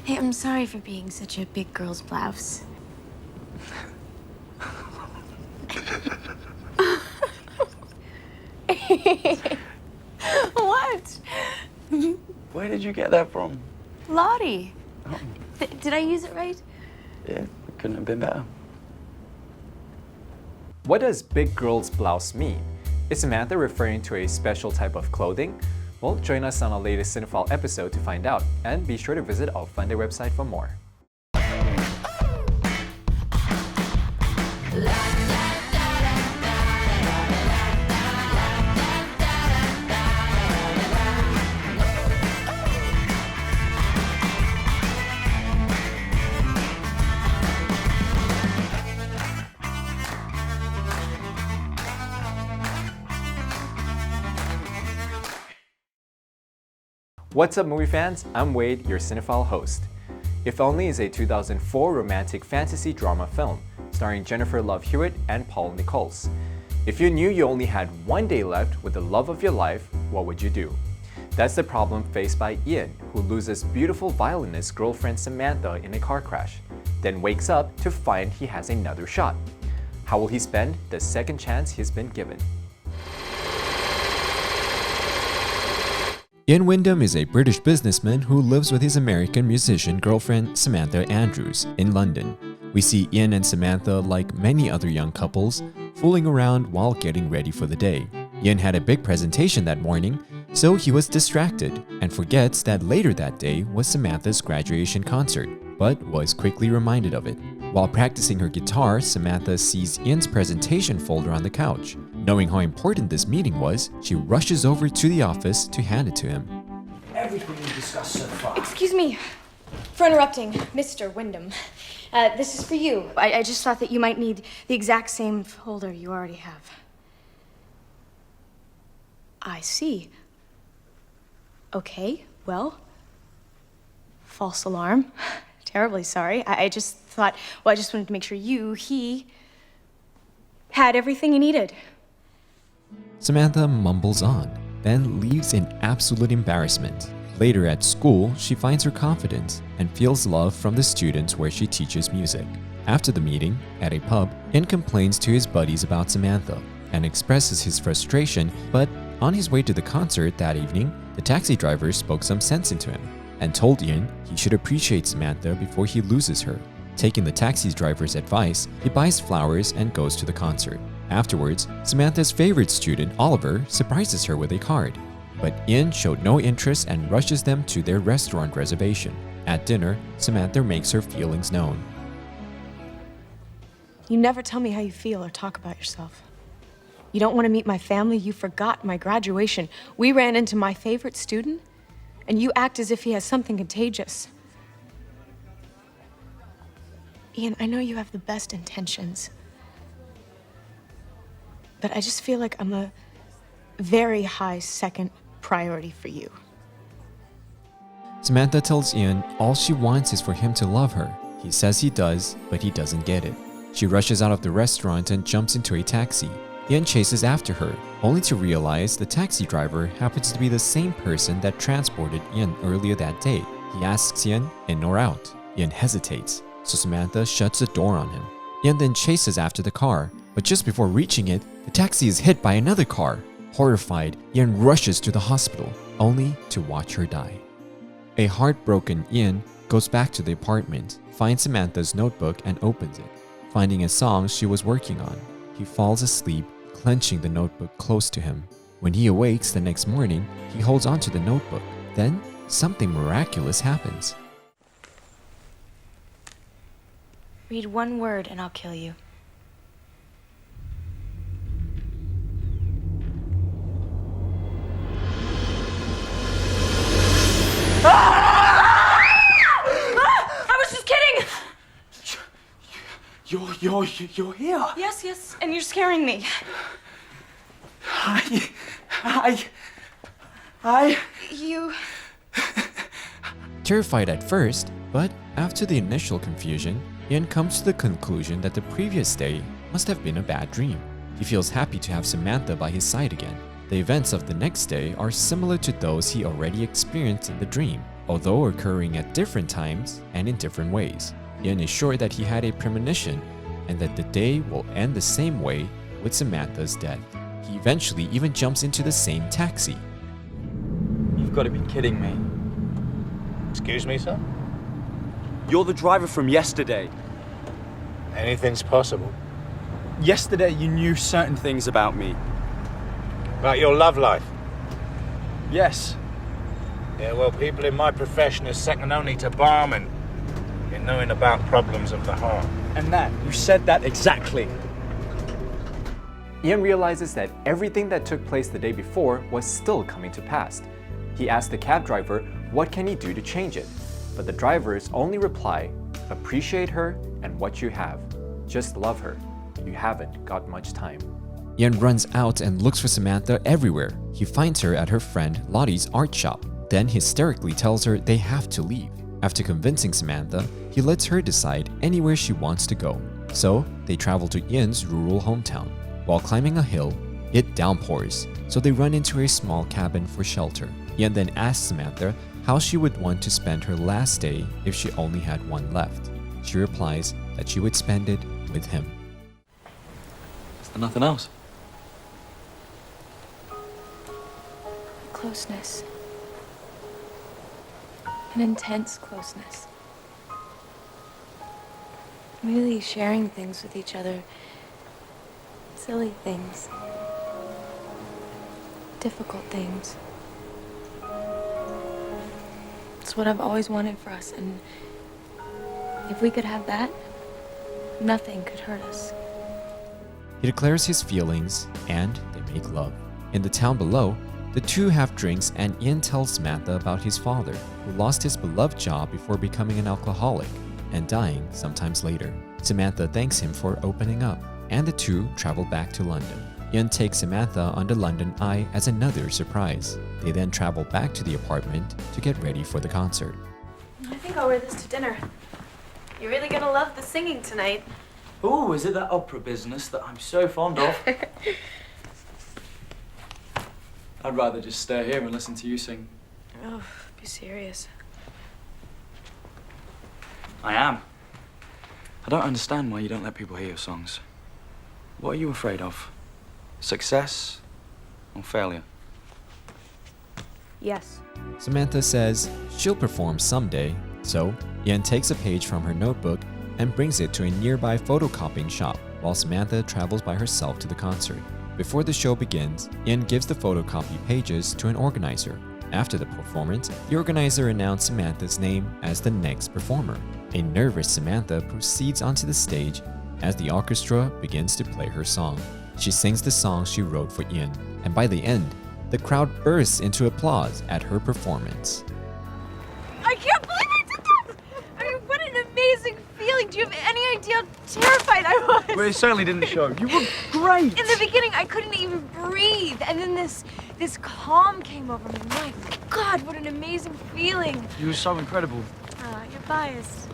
Hey, I'm sorry for being such a big girl's blouse. What? Where did you get that from? Lottie. Oh. Did I use it right? Yeah, it couldn't have been better. What does big girl's blouse mean? Is Samantha referring to a special type of clothing? Well, join us on our latest Cinephile episode to find out, and be sure to visit our FUNDAY website for more. What's up, movie fans? I'm Wade, your Cinephile host. If Only is a 2004 romantic fantasy drama film starring Jennifer Love Hewitt and Paul Nichols. If you knew you only had one day left with the love of your life, what would you do? That's the problem faced by Ian, who loses beautiful violinist girlfriend Samantha in a car crash, then wakes up to find he has another shot. How will he spend the second chance he's been given? Ian Wyndham is a British businessman who lives with his American musician girlfriend Samantha Andrews in London. We see Ian and Samantha, like many other young couples, fooling around while getting ready for the day. Ian had a big presentation that morning, so he was distracted and forgets that later that day was Samantha's graduation concert, but was quickly reminded of it. While practicing her guitar, Samantha sees Ian's presentation folder on the couch. Knowing how important this meeting was, she rushes over to the office to hand it to him. Everything we discussed so far. Excuse me for interrupting, Mr. Wyndham. This is for you. I just thought that you might need the exact same folder you already have. I see. Okay, well, false alarm. Terribly sorry. I just thought, well, I just wanted to make sure he had everything he needed. Samantha mumbles on, then leaves in absolute embarrassment. Later at school, she finds her confidence and feels love from the students where she teaches music. After the meeting, at a pub, Ian complains to his buddies about Samantha and expresses his frustration, but on his way to the concert that evening, the taxi driver spoke some sense into him and told Ian he should appreciate Samantha before he loses her. Taking the taxi driver's advice, he buys flowers and goes to the concert. Afterwards, Samantha's favorite student, Oliver, surprises her with a card. But Ian showed no interest and rushes them to their restaurant reservation. At dinner, Samantha makes her feelings known. You never tell me how you feel or talk about yourself. You don't want to meet my family. You forgot my graduation. We ran into my favorite student, and you act as if he has something contagious. Ian, I know you have the best intentions, but I just feel like I'm a very high second priority for you. Samantha tells Ian all she wants is for him to love her. He says he does, but he doesn't get it. She rushes out of the restaurant and jumps into a taxi. Ian chases after her, only to realize the taxi driver happens to be the same person that transported Ian earlier that day. He asks Ian in or out. Ian hesitates, so Samantha shuts the door on him. Ian then chases after the car, but just before reaching it, the taxi is hit by another car. Horrified, Ian rushes to the hospital, only to watch her die. A heartbroken Ian goes back to the apartment, finds Samantha's notebook and opens it. Finding a song she was working on, he falls asleep, clenching the notebook close to him. When he awakes the next morning, he holds onto the notebook. Then, something miraculous happens. Read one word and I'll kill you. I was just kidding! You're here. Yes, and you're scaring me. You... Terrified at first, but after the initial confusion, Ian comes to the conclusion that the previous day must have been a bad dream. He feels happy to have Samantha by his side again. The events of the next day are similar to those he already experienced in the dream, although occurring at different times and in different ways. Ian is sure that he had a premonition and that the day will end the same way with Samantha's death. He eventually even jumps into the same taxi. You've got to be kidding me. Excuse me, sir? You're the driver from yesterday. Anything's possible. Yesterday you knew certain things about me. About your love life. Yes. Yeah, well, people in my profession are second only to barmen in knowing about problems of the heart. And that, you said that exactly. Ian realizes that everything that took place the day before was still coming to pass. He asks the cab driver what can he do to change it, but the driver's only reply, appreciate her and what you have. Just love her. You haven't got much time. Ian runs out and looks for Samantha everywhere. He finds her at her friend Lottie's art shop, then hysterically tells her they have to leave. After convincing Samantha, he lets her decide anywhere she wants to go. So they travel to Ian's rural hometown. While climbing a hill, it downpours, so they run into a small cabin for shelter. Ian then asks Samantha how she would want to spend her last day if she only had one left. She replies that she would spend it with him. Is there nothing else? Closeness. An intense closeness. Really sharing things with each other. Silly things. Difficult things. It's what I've always wanted for us, and if we could have that, nothing could hurt us. He declares his feelings and they make love. In the town below, the two have drinks and Ian tells Samantha about his father, who lost his beloved job before becoming an alcoholic and dying sometimes later. Samantha thanks him for opening up, and the two travel back to London. Ian takes Samantha on the London Eye as another surprise. They then travel back to the apartment to get ready for the concert. I think I'll wear this to dinner. You're really gonna love the singing tonight. Oh, is it that opera business that I'm so fond of? I'd rather just stay here and listen to you sing. Oh, be serious. I am. I don't understand why you don't let people hear your songs. What are you afraid of? Success or failure? Yes. Samantha says she'll perform someday, so Ian takes a page from her notebook and brings it to a nearby photocopying shop while Samantha travels by herself to the concert. Before the show begins, Ian gives the photocopy pages to an organizer. After the performance, the organizer announced Samantha's name as the next performer. A nervous Samantha proceeds onto the stage as the orchestra begins to play her song. She sings the song she wrote for Ian, and by the end, the crowd bursts into applause at her performance. I can't believe I did that! I mean, what an amazing feeling. Do you have any idea how terrified I was? Well, it certainly didn't show. You were great! In the beginning, I couldn't even breathe. And then this calm came over me. My God, what an amazing feeling. You were so incredible. You're biased.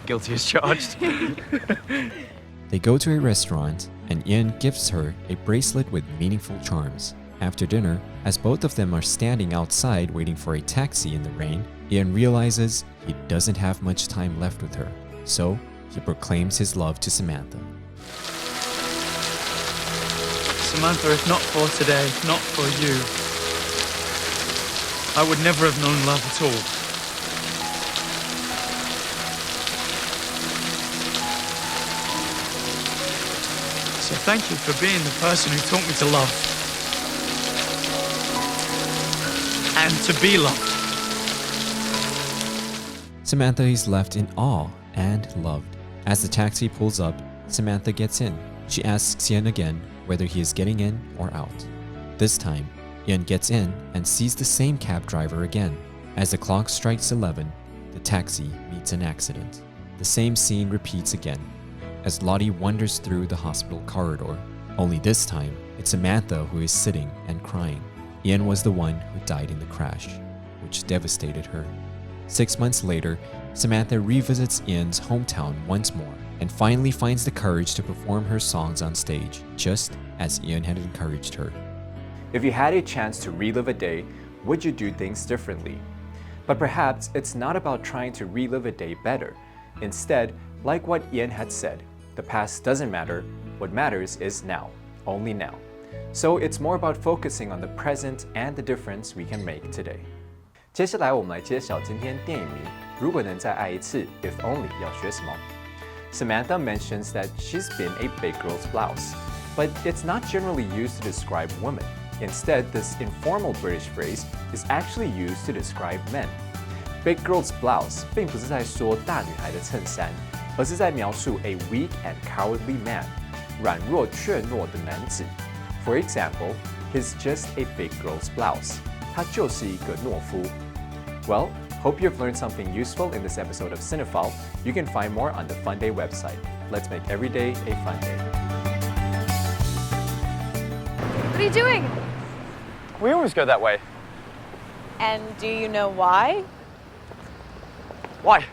Guilty as charged. They go to a restaurant, and Ian gifts her a bracelet with meaningful charms. After dinner, as both of them are standing outside waiting for a taxi in the rain, Ian realizes he doesn't have much time left with her. So, he proclaims his love to Samantha. Samantha, if not for today, not for you, I would never have known love at all. So thank you for being the person who taught me to love. And to be loved. Samantha is left in awe and loved. As the taxi pulls up, Samantha gets in. She asks Ian again whether he is getting in or out. This time, Ian gets in and sees the same cab driver again. As the clock strikes 11, the taxi meets an accident. The same scene repeats again, as Lottie wanders through the hospital corridor. Only this time, it's Samantha who is sitting and crying. Ian was the one who died in the crash, which devastated her. 6 months later, Samantha revisits Ian's hometown once more and finally finds the courage to perform her songs on stage, just as Ian had encouraged her. If you had a chance to relive a day, would you do things differently? But perhaps it's not about trying to relive a day better. Instead, like what Ian had said, the past doesn't matter. What matters is now, only now. So it's more about focusing on the present and the difference we can make today. 接下来我们来揭晓今天电影迷如果能再爱一次 If Only 要学什么。Samantha mentions that she's been a big girl's blouse, but it's not generally used to describe women. Instead, this informal British phrase is actually used to describe men. Big girl's blouse 并不是在说大女孩的衬衫，而是在描述 a weak and cowardly man, 软弱怯懦的男子。For example, he's just a big girl's blouse. 他就是一个懦夫。Well, hope you've learned something useful in this episode of Cinephile. You can find more on the FUNDAY website. Let's make every day a fun day. What are you doing? We always go that way. And do you know why? Why?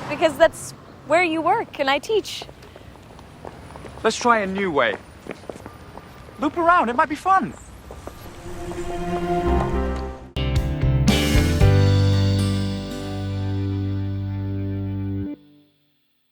Because that's where you work and I teach. Let's try a new way. Loop around, it might be fun.